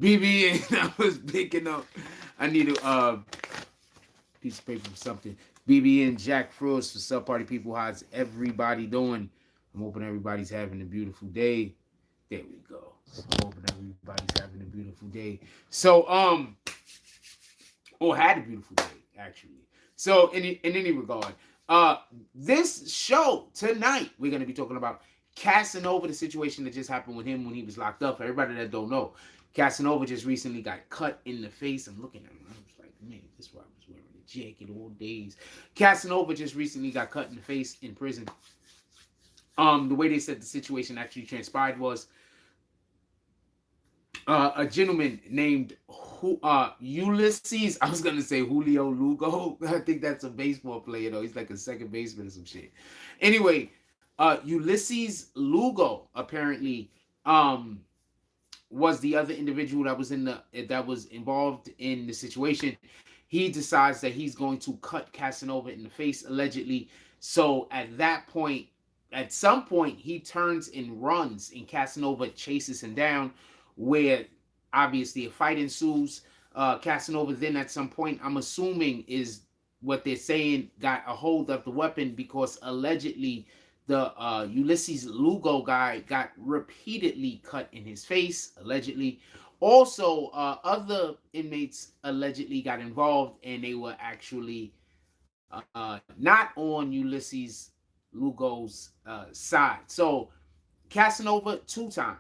BBN, I was picking up. I need a piece of paper for something. BBN Jack Frost for Sub Party People. How's everybody doing? I'm hoping everybody's having a beautiful day. There we go. I'm hoping everybody's having a beautiful day. So, or had a beautiful day, actually. So, in any regard, this show tonight, we're gonna be talking about Casanova, the situation that just happened with him when he was locked up. For everybody that don't know, Casanova just recently got cut in the face. I'm looking at him. I was like, man, this is why I was wearing a jacket all days. Casanova just recently got cut in the face in prison. The way they said the situation actually transpired was a gentleman named Ulysses. I was gonna say Julio Lugo. I think that's a baseball player though. He's like a second baseman or some shit. Anyway, Ulysses Lugo apparently was the other individual that was involved in the situation. He decides that he's going to cut Casanova in the face allegedly. So at some point, he turns and runs, and Casanova chases him down, where obviously a fight ensues. Casanova then at some point, I'm assuming is what they're saying, got a hold of the weapon because allegedly the Ulysses Lugo guy got repeatedly cut in his face, allegedly. Also, other inmates allegedly got involved, and they were actually not on Ulysses Lugo's side. So Casanova, 2-time,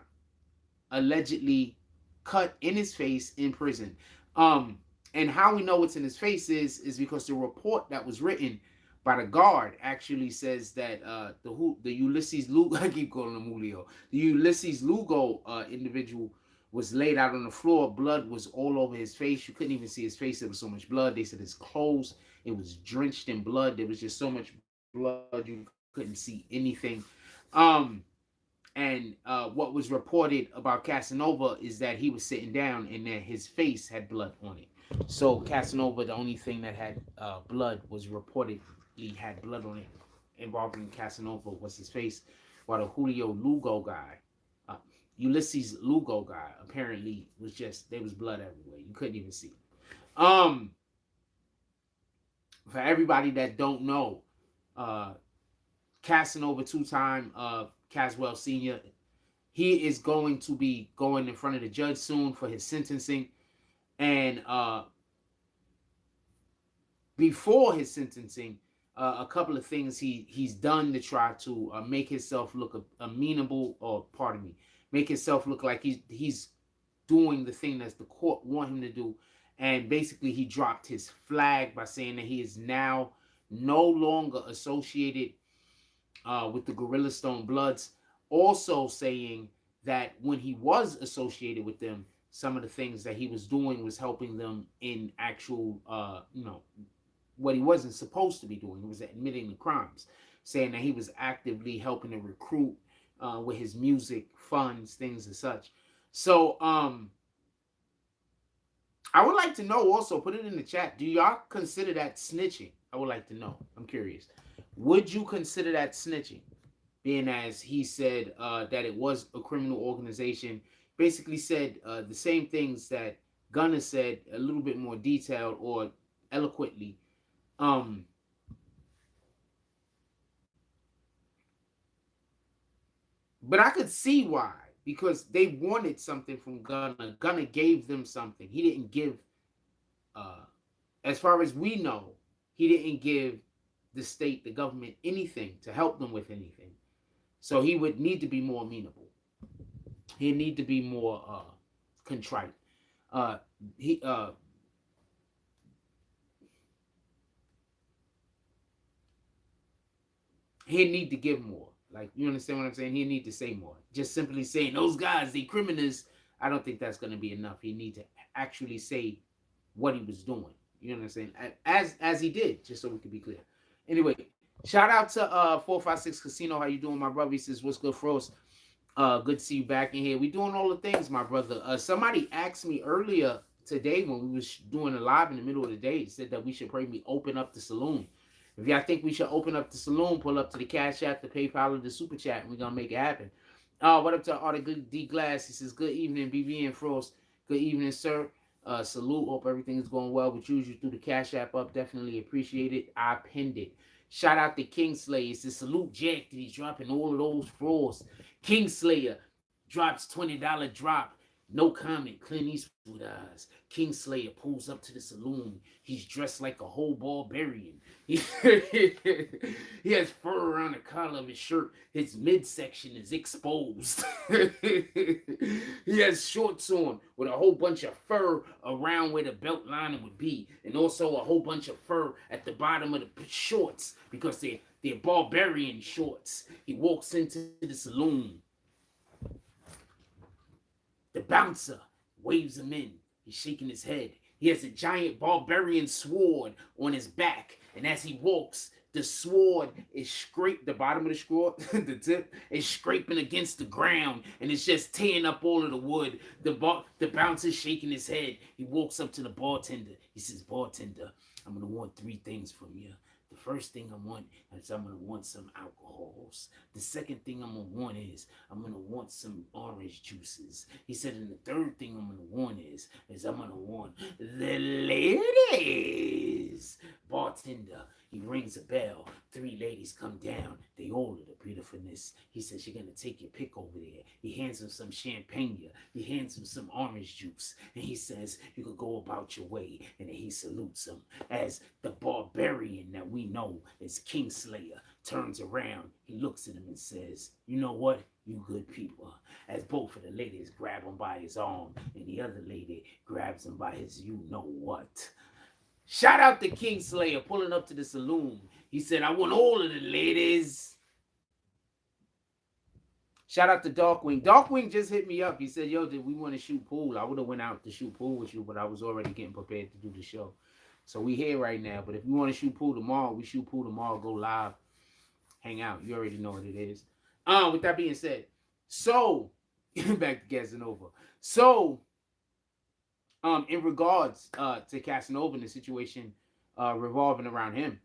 allegedly cut in his face in prison. And how we know it's in his face is because the report that was written by the guard actually says that the Ulysses Lugo, I keep calling him Julio, the Ulysses Lugo individual was laid out on the floor. Blood was all over his face. You couldn't even see his face. There was so much blood. They said his clothes, it was drenched in blood. There was just so much blood you couldn't see anything. And what was reported about Casanova is that he was sitting down and that his face had blood on it. So Casanova, the only thing that had blood was reportedly had blood on it involving Casanova was his face, while the Julio Lugo guy, Ulysses Lugo guy, apparently was just, there was blood everywhere. You couldn't even see. For everybody that don't know, Casanova, 2-time Caswell Sr., he is going to be going in front of the judge soon for his sentencing. And before his sentencing, a couple of things he's done to try to make himself look amenable, or pardon me, make himself look like he's doing the thing that the court want him to do. And basically he dropped his flag by saying that he is now no longer associated with the Gorilla Stone Bloods. Also saying that when he was associated with them, some of the things that he was doing was helping them in actual, what he wasn't supposed to be doing. He was admitting the crimes, saying that he was actively helping to recruit with his music, funds, things and such. So I would like to know also, put it in the chat, do y'all consider that snitching? I would like to know. I'm curious. Would you consider that snitching? Being as he said that it was a criminal organization, basically said the same things that Gunner said, a little bit more detailed or eloquently. But I could see why, because they wanted something from Gunner. Gunner gave them something. He didn't give, as far as we know, he didn't give the state, the government, anything to help them with anything. So he would need to be more amenable. He'd need to be more contrite. He'd need to give more. Like, you understand what I'm saying? He need to say more. Just simply saying those guys, they criminals, I don't think that's going to be enough. He need to actually say what he was doing. You know what I'm saying? As he did, just so we can be clear. Anyway, shout out to 456 Casino. How you doing, my brother? He says, what's good, Frost? Good to see you back in here. We doing all the things, my brother. Somebody asked me earlier today when we was doing a live in the middle of the day, said that we should probably open up the saloon. If y'all think we should open up the saloon, pull up to the Cash App, the PayPal, or the Super Chat, and we're going to make it happen. What up to Artie D Glass? He says, good evening, BB and Frost. Good evening, sir. Salute. Hope everything is going well with you through the Cash App up. Definitely appreciate it. I pinned it. Shout out to Kingslayer. It's the Salute Jack that he's dropping all of those frauds. Kingslayer drops $20 drop. No comment. Clint Eastwood eyes. Kingslayer pulls up to the saloon. He's dressed like a whole barbarian. He has fur around the collar of his shirt. His midsection is exposed. He has shorts on with a whole bunch of fur around where the belt lining would be, and also a whole bunch of fur at the bottom of the shorts because they're barbarian shorts. He walks into the saloon. The bouncer waves him in. He's shaking his head. He has a giant barbarian sword on his back. And as he walks, the sword is scraped, the bottom of the sword, the tip is scraping against the ground. And it's just tearing up all of the wood. The bouncer's shaking his head. He walks up to the bartender. He says, bartender, I'm going to want 3 things from you. The first thing I want is I'm going to want some alcohols. The second thing I'm going to want is I'm going to want some orange juices. He said, and the third thing I'm going to want is I'm going to want the ladies. Bartender, he rings a bell. 3 ladies come down. They order the beautifulness. He says, you're going to take your pick over there. He hands him some champagne. He hands him some orange juice. And he says, you can go about your way. And then he salutes him as the barbarian that we know as Kingslayer turns around. He looks at him and says, you know what? You good people. As both of the ladies grab him by his arm and the other lady grabs him by his you know what. Shout out to Kingslayer pulling up to the saloon. He said, I want all of the ladies. Shout out to Darkwing. Darkwing just hit me up. He said, yo, did we want to shoot pool? I would have went out to shoot pool with you, but I was already getting prepared to do the show. So we here right now. But if you want to shoot pool tomorrow, we shoot pool tomorrow. Go live. Hang out. You already know what it is. With that being said, so back to Casanova. So in regards to Casanova and the situation revolving around him,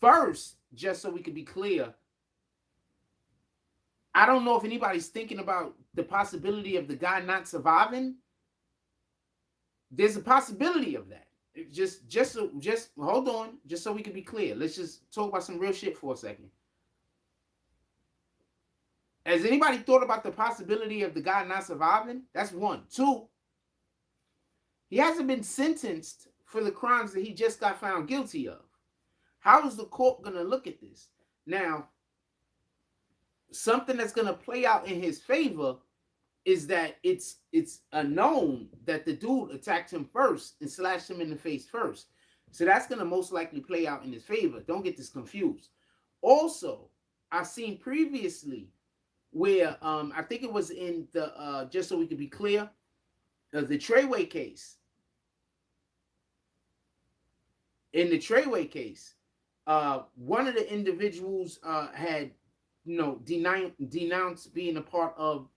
first, just so we can be clear, I don't know if anybody's thinking about the possibility of the guy not surviving. There's a possibility of that. Just hold on, just so we can be clear. Let's just talk about some real shit for a second. Has anybody thought about the possibility of the guy not surviving? That's one. 2, he hasn't been sentenced for the crimes that he just got found guilty of. How is the court going to look at this? Now, something that's going to play out in his favor is that it's a known that the dude attacked him first and slashed him in the face first. So that's going to most likely play out in his favor. Don't get this confused. Also, I've seen previously where I think it was in the just so we can be clear, the Treyway case. In the Treyway case, one of the individuals had, denounced being a part of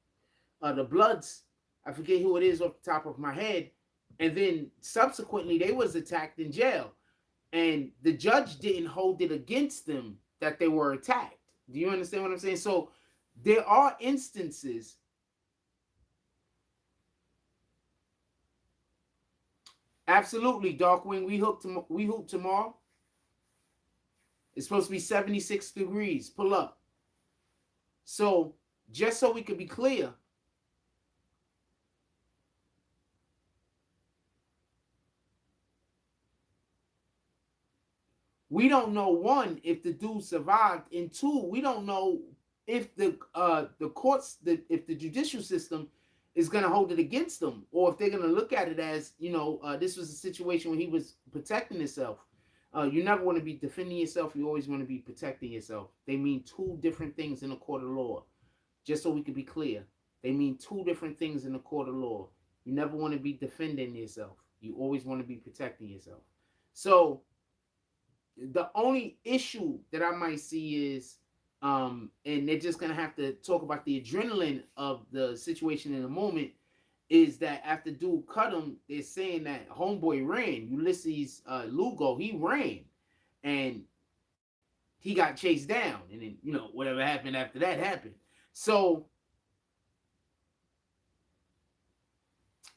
the Bloods. I forget who it is off the top of my head. And then subsequently, they was attacked in jail. And the judge didn't hold it against them that they were attacked. Do you understand what I'm saying? So there are instances. Absolutely, Darkwing. We hoop tomorrow. It's supposed to be 76 degrees. Pull up. So just so we could be clear, we don't know, 1, if the dude survived, and 2, we don't know if the courts, if the judicial system is going to hold it against them, or if they're going to look at it as, this was a situation when he was protecting himself. You never want to be defending yourself. You always want to be protecting yourself. They mean 2 different things in a court of law. Just so we can be clear, they mean 2 different things in a court of law. You never want to be defending yourself. You always want to be protecting yourself. So the only issue that I might see is, and they're just going to have to talk about the adrenaline of the situation in a moment, is that after dude cut him, they're saying that homeboy ran. Ulysses Lugo, he ran. And he got chased down. And then, whatever happened after that happened. So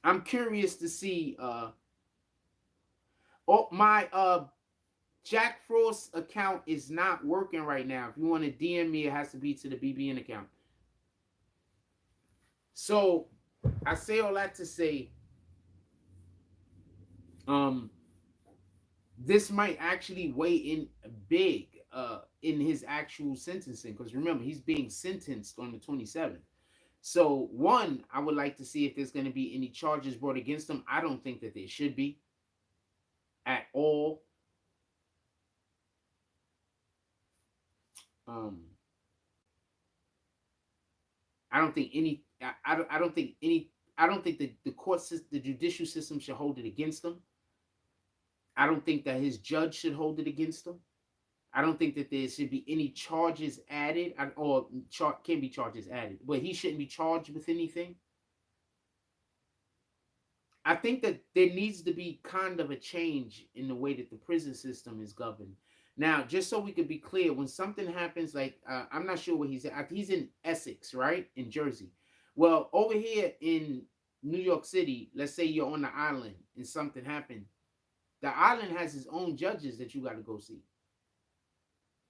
I'm curious to see. Oh, my Jack Frost account is not working right now. If you want to DM me, it has to be to the BBN account. So I say all that to say, um, this might actually weigh in big in his actual sentencing, because remember, he's being sentenced on the 27th. So one, I would like to see if there's going to be any charges brought against him. I don't think that there should be at all. um I don't think any I don't think any I don't think that the court system, the judicial system, should hold it against him. I don't think that his judge should hold it against him. I don't think that there should be any charges added, or can be charges added, but he shouldn't be charged with anything. I think that there needs to be kind of a change in the way that the prison system is governed. Now, just so we could be clear, when something happens, like I'm not sure where he's at. He's in Essex, right? In Jersey. Well, over here in New York City, let's say you're on the island and something happened. The island has its own judges that you got to go see.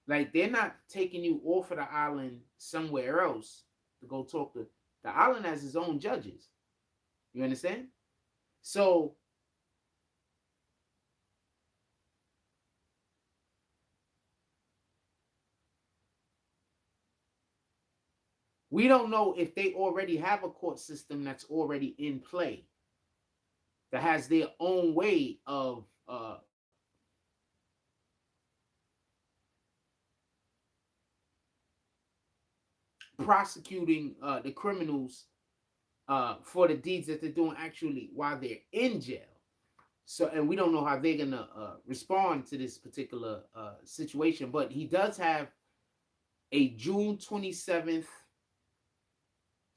Like, they're not taking you off of the island somewhere else to go talk to. The island has its own judges. You understand? So we don't know if they already have a court system that's already in play that has their own way of prosecuting the criminals for the deeds that they're doing actually while they're in jail. So, and we don't know how they're gonna respond to this particular situation. But he does have a June 27th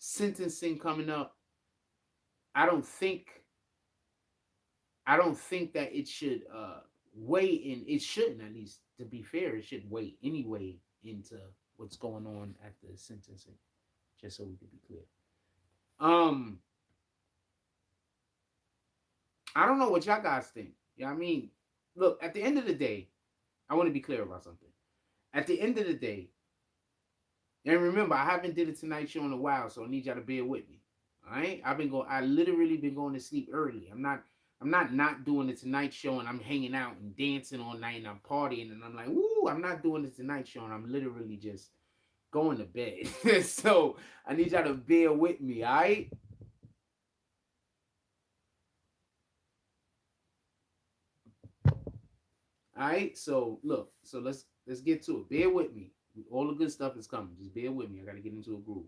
sentencing coming up. I don't think that it should weigh in. It shouldn't, at least, to be fair. It should weigh anyway into what's going on at the sentencing. Just so we can be clear. I don't know what y'all guys think. Yeah, I mean, look, at the end of the day, I want to be clear about something. At the end of the day, and remember, I haven't did a Tonight Show in a while, so I need y'all to bear with me. All right, I literally been going to sleep early. I'm not doing the Tonight Show and I'm hanging out and dancing all night and I'm partying and I'm like, woo, I'm not doing the Tonight Show and I'm literally just going to bed. So I need y'all to bear with me, all right? All right, so look, so let's get to it. Bear with me. All the good stuff is coming. Just bear with me. I gotta get into a groove.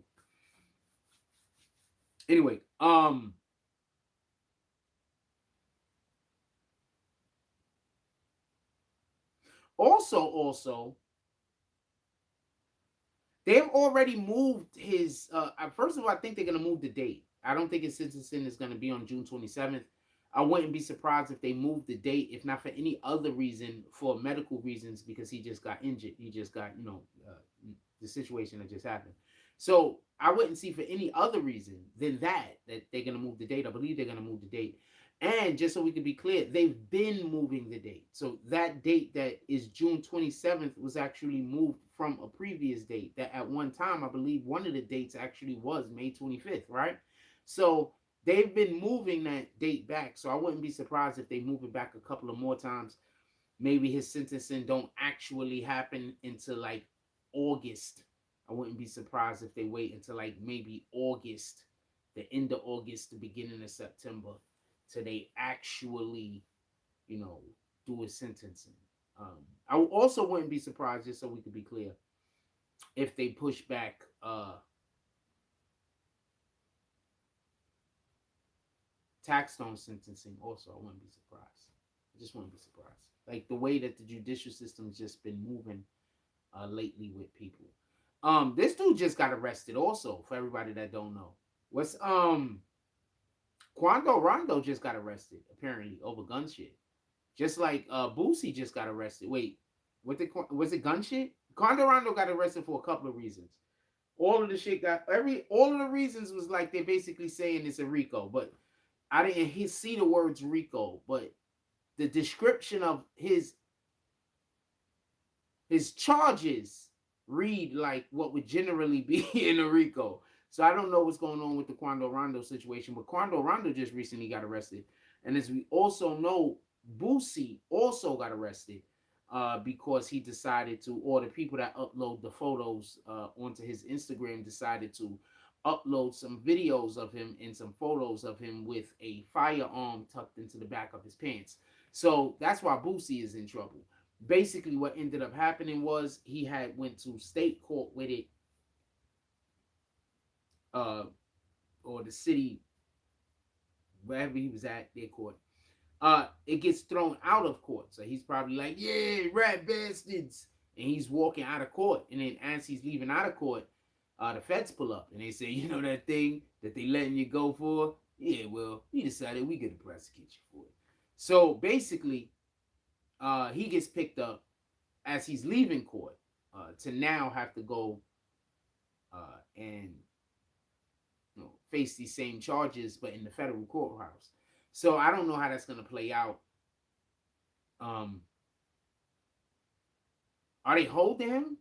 Anyway, also, they've already moved his. First of all, I think they're gonna move the date. I don't think his sentencing is gonna be on June 27th. I wouldn't be surprised if they moved the date, if not for any other reason, for medical reasons, because he just got injured. He just got, the situation that just happened. So I wouldn't see for any other reason than that they're gonna move the date. I believe they're gonna move the date. And just so we can be clear, they've been moving the date. So that date that is June 27th was actually moved from a previous date that at one time, I believe one of the dates actually was May 25th, right? So they've been moving that date back. So I wouldn't be surprised if they move it back a couple of more times. Maybe his sentencing don't actually happen until like August. I wouldn't be surprised if they wait until like maybe August, the end of August, the beginning of September, till they actually, do his sentencing. I also wouldn't be surprised, just so we could be clear, if they push back Taxstone sentencing. Also, I wouldn't be surprised. I just wouldn't be surprised. Like the way that the judicial system's just been moving lately with people. This dude just got arrested. Also, for everybody that don't know, what's Rondo just got arrested apparently over gun shit. Just like Boosie just got arrested. Wait, was it gun shit? Rondo got arrested for a couple of reasons. All of the shit got all of the reasons was like they're basically saying it's a RICO, but I didn't see the words RICO, but the description of his charges read like what would generally be in a RICO. So I don't know what's going on with the Quando Rondo situation, but Quando Rondo just recently got arrested. And as we also know, Boosie also got arrested because he decided to, or the people that upload the photos onto his Instagram decided to upload some videos of him and some photos of him with a firearm tucked into the back of his pants. So that's why Boosie is in trouble. Basically what ended up happening was he had went to state court with it, uh or the city, wherever he was at, their court. It gets thrown out of court, so he's probably like, yeah, rat bastards, and he's walking out of court. And then as he's leaving out of court, the feds pull up and they say, you know that thing that they letting you go for, yeah, well, we decided we could prosecute you for it. So basically he gets picked up as he's leaving court to now have to go and face these same charges, but in the federal courthouse. So I don't know how that's going to play out. Are they holding him?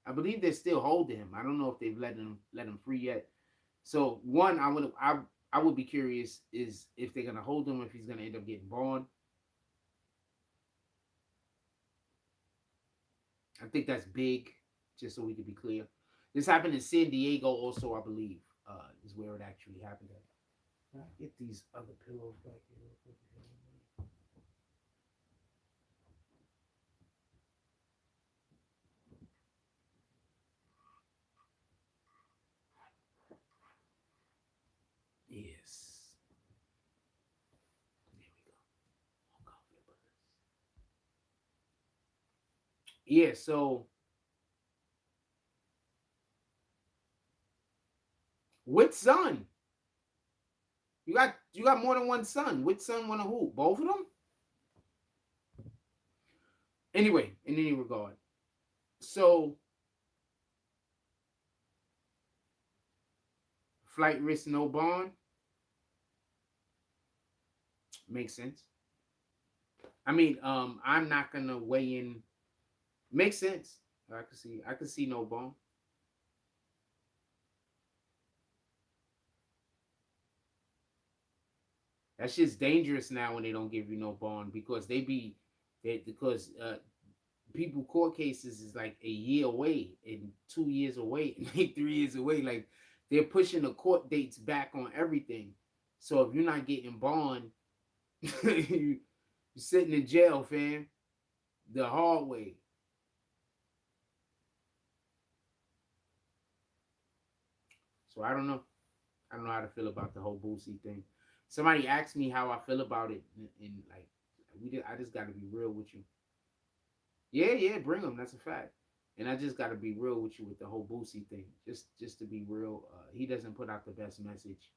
I believe they're still holding him. I don't know if they've let him free yet. So one, I would be curious is if they're going to hold him, if he's going to end up getting bond. I think that's big, just so we can be clear. This happened in San Diego also, I believe, is where it actually happened at. Can I get these other pillows back here real quick? Yes. There we go. Yeah, so which son? You got more than one son. Which son wanna who? Both of them? Anyway, in any regard. So flight risk, no bond. Makes sense. I mean, I'm not gonna weigh in. Makes sense. I can see no bond. That shit's dangerous now when they don't give you no bond because because people court cases is like a year away and 2 years away and like 3 years away. Like they're pushing the court dates back on everything. So if you're not getting bond, you're sitting in jail, fam, the hard way. So I don't know. I don't know how to feel about the whole Boosie thing. Somebody asked me how I feel about it, and like I just got to be real with you. Yeah, yeah, bring them. That's a fact. And I just got to be real with you with the whole Boosie thing. Just to be real, he doesn't put out the best message.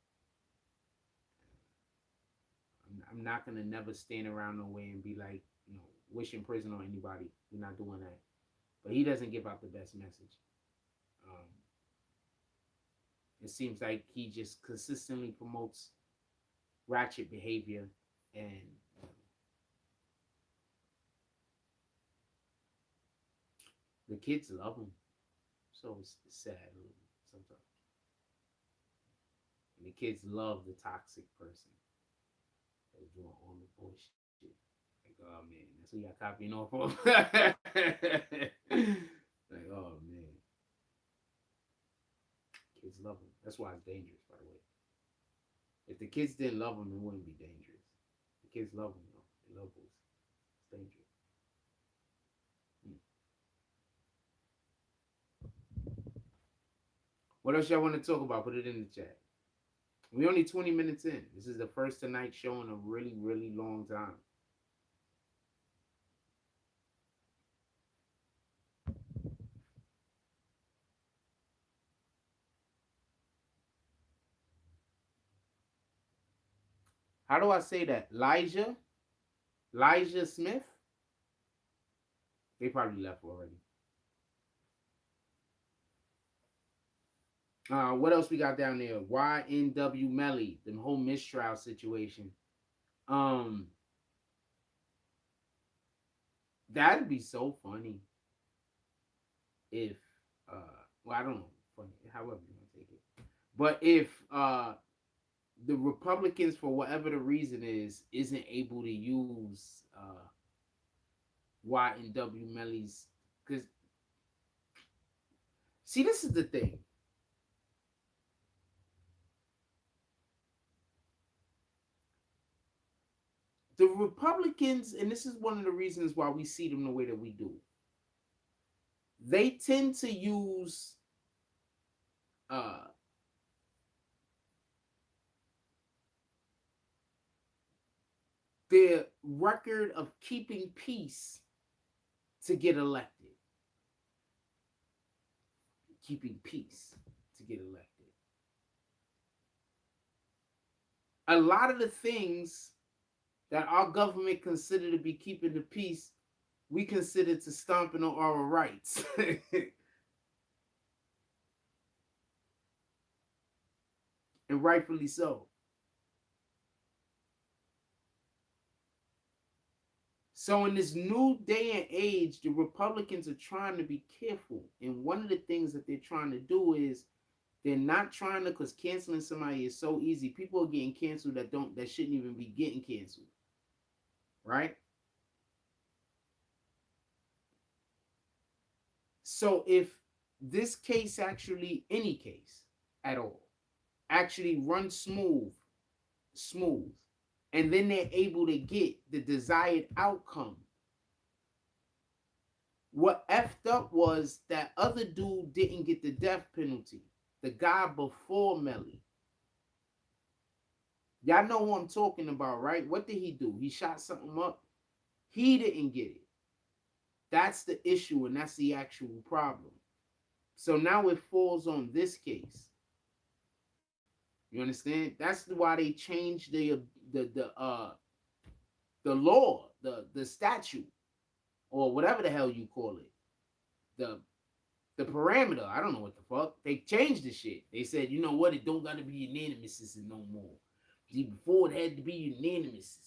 I'm not gonna never stand around no way and be like, wishing prison on anybody. We're not doing that. But he doesn't give out the best message. Um, it seems like he just consistently promotes ratchet behavior, and the kids love him. So it's sad sometimes. And the kids love the toxic person that's doing all the bullshit. Like, oh man, that's what y'all copying off of. Like, oh man, kids love him. That's why it's dangerous, by the way. If the kids didn't love him, it wouldn't be dangerous. The kids love him though. They love Boosie. It's dangerous. What else y'all want to talk about? Put it in the chat. We only 20 minutes in. This is the first tonight show in a really, really long time. How do I say that? Elijah Smith? They probably left already. What else we got down there? YNW Melly, the whole mistrial situation. Um, that'd be so funny if well, I don't know, funny, however you want to take it. But if the Republicans, for whatever the reason is, isn't able to use YNW Melly's, because see, this is the thing. The Republicans, and this is one of the reasons why we see them the way that we do, they tend to use uh, their record of keeping peace to get elected. Keeping peace to get elected. A lot of the things that our government consider to be keeping the peace, we consider to stomping on our rights. And rightfully so. So in this new day and age, the Republicans are trying to be careful. And one of the things that they're trying to do is they're not trying to, because canceling somebody is so easy. People are getting canceled that shouldn't even be getting canceled. Right? So if this case actually, any case at all, actually runs smooth, and then they're able to get the desired outcome. What effed up was that other dude didn't get the death penalty. The guy before Melly. Y'all know who I'm talking about, right? What did he do? He shot something up. He didn't get it. That's the issue, and that's the actual problem. So now it falls on this case. You understand? That's why they changed the law, the statute, or whatever the hell you call it. The parameter. I don't know what the fuck. They changed the shit. They said, you know what? It don't gotta be unanimous no more. See, before it had to be unanimous.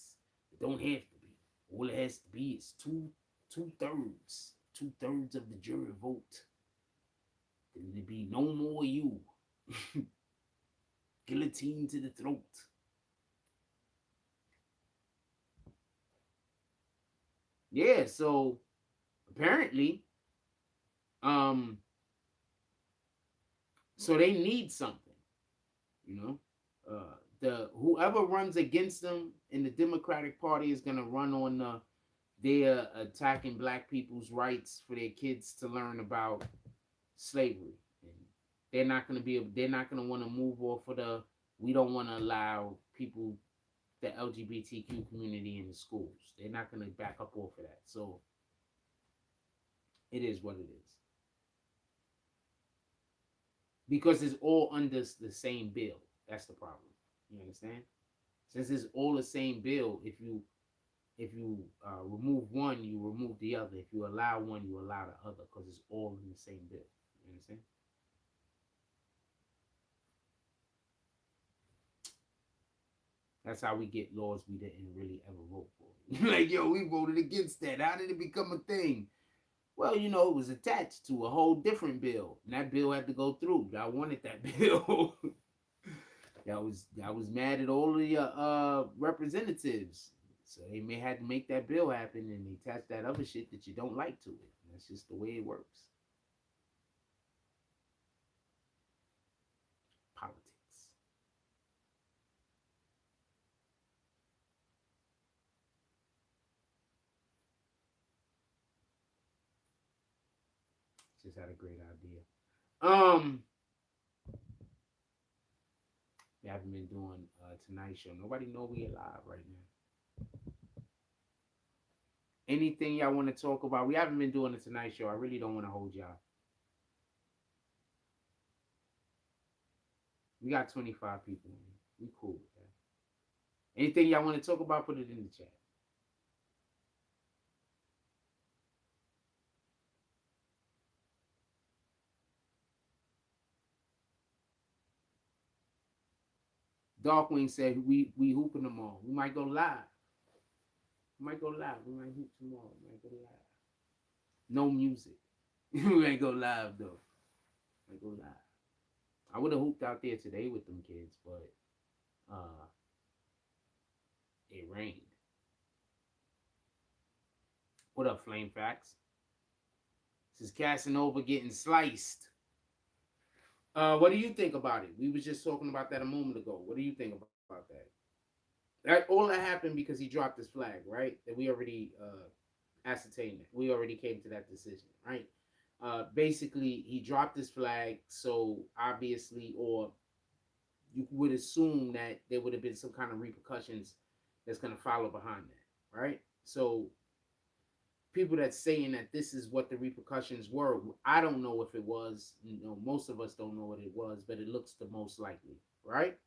It don't have to be. All it has to be is two-thirds. Two-thirds of the jury vote. Then it'd be no more you. Guillotine to the throat. Yeah, so apparently, so they need something, you know. The whoever runs against them in the Democratic Party is gonna run on they're attacking black people's rights for their kids to learn about slavery. And they're not gonna be able, they're not gonna want to move off of the we don't want to allow people, the LGBTQ community in the schools. They're not gonna back up off of that. So it is what it is. Because it's all under the same bill. That's the problem. You understand? Since it's all the same bill, if you remove one, you remove the other. If you allow one, you allow the other, because it's all in the same bill. You understand? That's how we get laws we didn't really ever vote for. Like, yo, we voted against that. How did it become a thing? Well, you know, it was attached to a whole different bill, and that bill had to go through. Y'all wanted that bill. Y'all was mad at all of your representatives, so they may have to make that bill happen, and they attach that other shit that you don't like to it. That's just the way it works. Politics. Just had a great idea. We haven't been doing Tonight Show. Nobody know we alive right now. Anything y'all want to talk about? We haven't been doing the Tonight Show. I really don't want to hold y'all. We got 25 people in. We cool with that. Anything y'all want to talk about, put it in the chat. Darkwing said we hooping them all. We might go live. We might go live. We might hoop tomorrow. We might go live. No music. We ain't go live though. I go live. I would have hooped out there today with them kids, but uh it rained. What up, Flame Facts? This is Casanova getting sliced. What do you think about it? We was just talking about that a moment ago. What do you think about that? That all that happened because he dropped his flag, right? That we already ascertained that. We already came to that decision, right? Basically, he dropped his flag, so obviously, or you would assume that there would have been some kind of repercussions that's going to follow behind that, right? So people that's saying that this is what the repercussions were, I don't know if it was. Most of us don't know what it was, but it looks the most likely, right?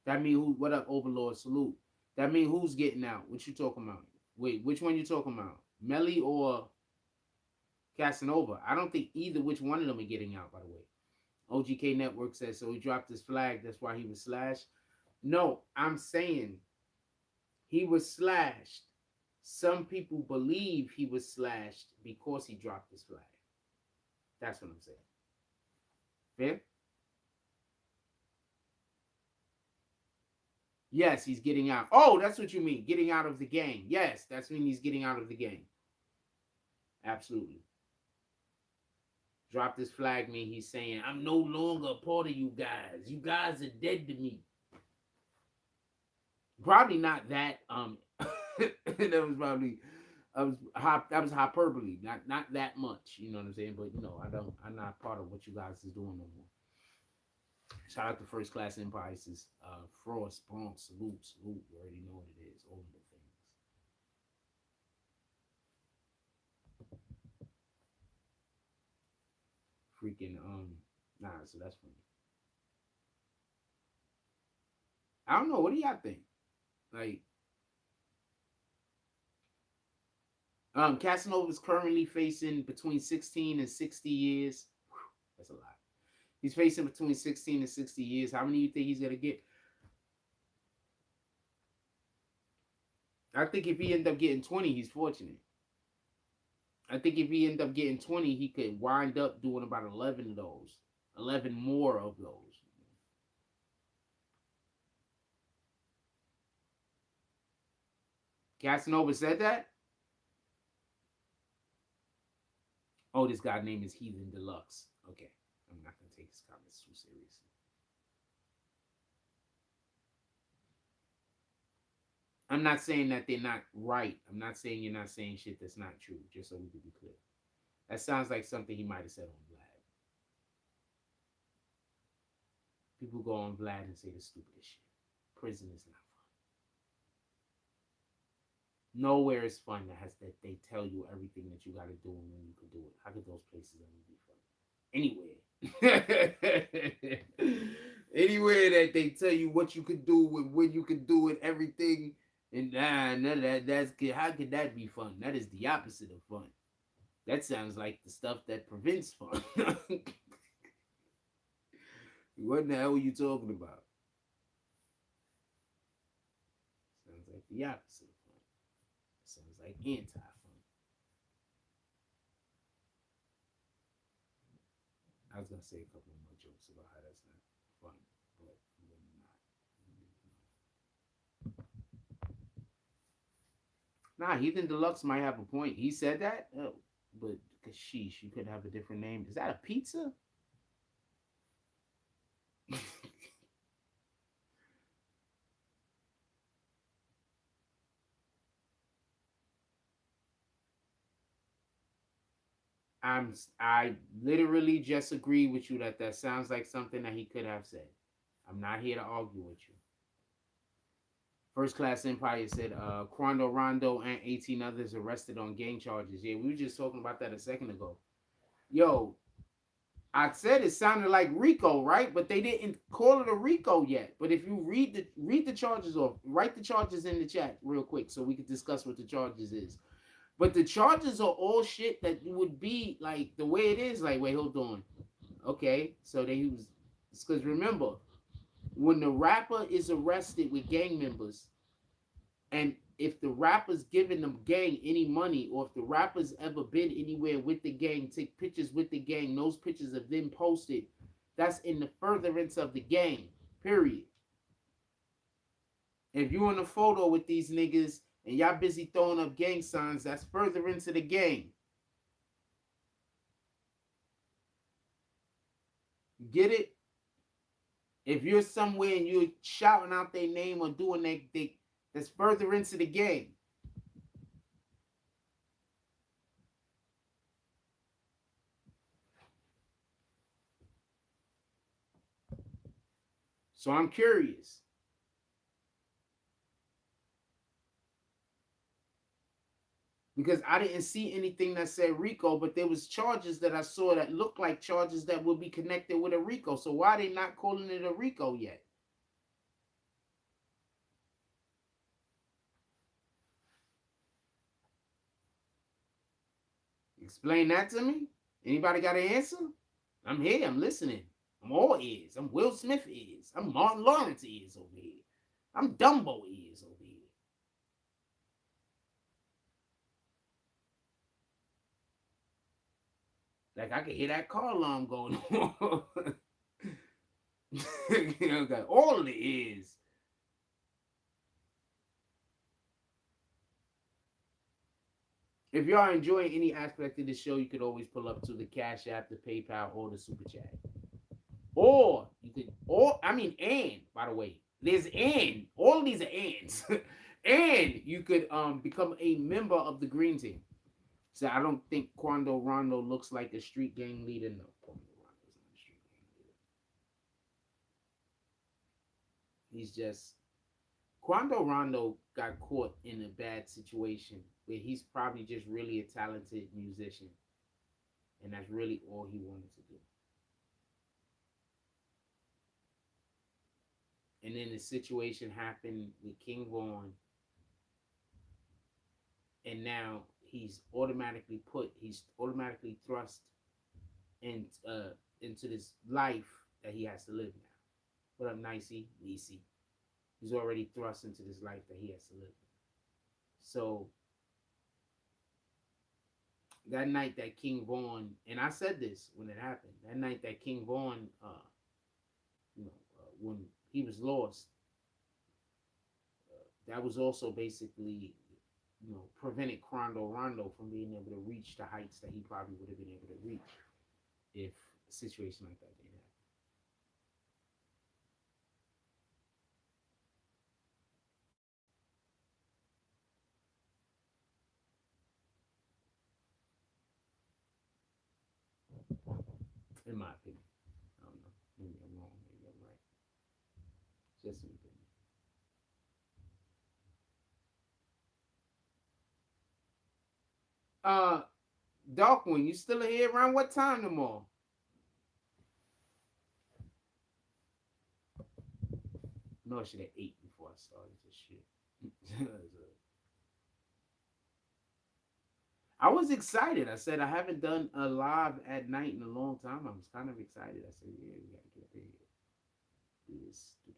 That mean who? What up, Overlord? Salute. That mean who's getting out? What you talking about? Wait, which one you talking about? Melly or Casanova? I don't think either which one of them are getting out, by the way. OGK Network says so. He dropped his flag. That's why he was slashed. No, I'm saying he was slashed. Some people believe he was slashed because he dropped his flag. That's what I'm saying. Fair? Yes, he's getting out. Oh, that's what you mean. Getting out of the game. Yes, that's when he's getting out of the game. Absolutely. Dropped his flag mean he's saying, I'm no longer a part of you guys. You guys are dead to me. Probably not that. That was probably that was hyperbole. Not that much. You know what I'm saying? But I'm not part of what you guys is doing no more. Shout out to First Class Empire. Says Frost, Bronx, salute. You already know what it is. All of the things. Freaking nah, so that's funny. I don't know. What do y'all think? Like, Casanova is currently facing between 16 and 60 years. Whew, that's a lot. He's facing between 16 and 60 years. How many do you think he's gonna get? I think if he end up getting 20, he's fortunate. I think if he end up getting 20, he could wind up doing about 11 of those. 11 more of those. Casanova said that? Oh, this guy's name is Heathen Deluxe. Okay. I'm not going to take his comments too seriously. I'm not saying that they're not right. I'm not saying you're not saying shit that's not true, just so we can be clear. That sounds like something he might have said on Vlad. People go on Vlad and say the stupidest shit. Prison is not fun. Nowhere is fun that they tell you everything that you got to do and when you can do it. How could those places ever be fun? Anywhere that they tell you what you could do and when you can do it, everything, and none of that's how could that be fun? That is the opposite of fun. That sounds like the stuff that prevents fun. What the hell are you talking about? Sounds like the opposite of fun. Sounds like anti-fun. I was gonna say a couple more jokes about how that's not fun, but not. Nah, Heathen Deluxe might have a point. He said that, but sheesh, you could have a different name. Is that a pizza? I literally just agree with you that sounds like something that he could have said. I'm not here to argue with you. First Class Empire said Rondo and 18 others arrested on gang charges. Yeah, we were just talking about that a second ago. Yo, I said it sounded like RICO, right? But they didn't call it a RICO yet. But if you read the charges off, write the charges in the chat real quick so we can discuss what the charges is. But the charges are all shit that would be like the way it is. Like, wait, hold on. Okay, so they was because remember when the rapper is arrested with gang members, and if the rapper's giving the gang any money, or if the rapper's ever been anywhere with the gang, take pictures with the gang, those pictures have been posted, that's in the furtherance of the gang. Period. If you in a photo with these niggas and y'all busy throwing up gang signs, that's further into the gang. Get it? If you're somewhere and you're shouting out their name or doing that's further into the game. So I'm curious. Because I didn't see anything that said Rico, but there was charges that I saw that looked like charges that would be connected with a Rico. So why are they not calling it a Rico yet? Explain that to me. Anybody got an answer? I'm here. I'm listening. I'm all ears. I'm Will Smith ears. I'm Martin Lawrence ears over here. I'm Dumbo ears over here. Like I can hear that car alarm going on. You know, got all of the ears. If y'all enjoying any aspect of the show, you could always pull up to the Cash App, the PayPal, or the Super Chat. Or you could, or I mean, and by the way, there's and all of these are ands, and you could become a member of the Green Team. So I don't think Quando Rondo looks like a street gang leader. No, Quando Rondo's not a street gang leader. He's just Quando Rondo got caught in a bad situation where he's probably just really a talented musician, and that's really all he wanted to do. And then the situation happened with King Vaughn, and now he's automatically thrust in, into this life that he has to live now. What up, Nicey? Nicey. He's already thrust into this life that he has to live. So that night that King Vaughn, and I said this when it happened, that night that King Vaughn, when he was lost, that was also basically, prevented Rondo from being able to reach the heights that he probably would have been able to reach if a situation like that didn't happen. In my opinion. I don't know. Maybe I'm wrong. Maybe I'm right. Just an opinion. Uh, Darkwing, you still here around what time tomorrow? No, I should have ate before I started this shit. I was excited. I said I haven't done a live at night in a long time. I was kind of excited. I said, yeah, we gotta get up here. Do this live.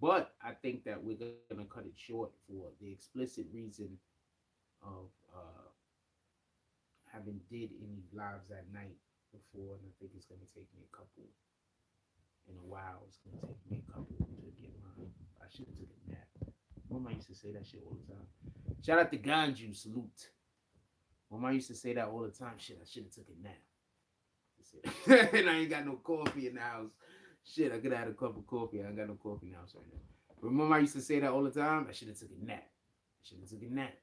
But I think that we're gonna cut it short for the explicit reason of haven't did any lives at night before, and I think it's gonna take me a couple in a while. It's gonna take me a couple to get mine. I should have took a nap. Mama used to say that shit all the time. Shout out to Ganju, salute. Mama used to say that all the time. Shit, I should have took a nap. And I ain't got no coffee in the house. Shit, I could have had a cup of coffee. I ain't got no coffee in the house right now. But Mama used to say that all the time. I should have took a nap. I should have took a nap.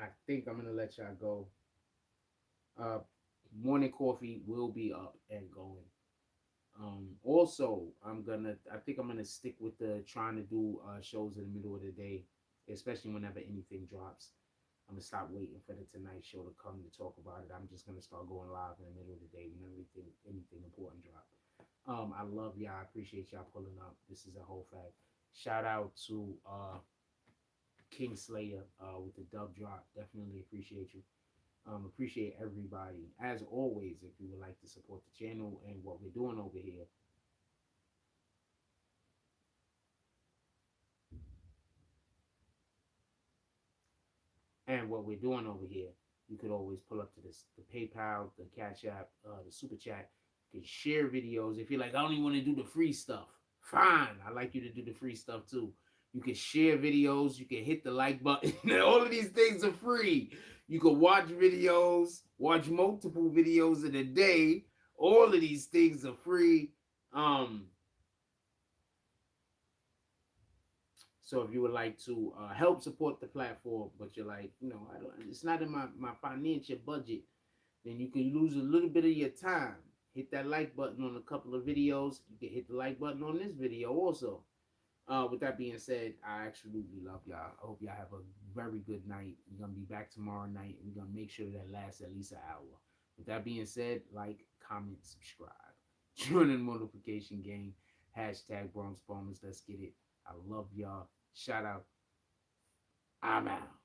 I think I'm gonna let y'all go. Morning coffee will be up and going. Also, I think I'm gonna stick with the trying to do shows in the middle of the day, especially whenever anything drops. I'm gonna stop waiting for the Tonight Show to come to talk about it. I'm just gonna start going live in the middle of the day when anything important drop. I love y'all. I appreciate y'all pulling up. This is a whole fact. Shout out to King Slayer with the dub drop. Definitely appreciate you. Appreciate everybody. As always, if you would like to support the channel and what we're doing over here, you could always pull up to this the PayPal, the Cash App, the Super Chat. You can share videos. If you're like, I don't even want to do the free stuff, fine. I like you to do the free stuff too. You can share videos. You can hit the like button. All of these things are free. You can watch videos, watch multiple videos in a day. All of these things are free. Um, So if you would like to help support the platform, but you're like, it's not in my financial budget, then you can lose a little bit of your time. Hit that like button on a couple of videos. You can hit the like button on this video also. With that being said, I absolutely love y'all. I hope y'all have a very good night. We're gonna be back tomorrow night. We're gonna make sure that lasts at least an hour. With that being said, like, comment, subscribe. Join the notification gang. Hashtag Bronx Bombers. Let's get it. I love y'all. Shout out. I'm out.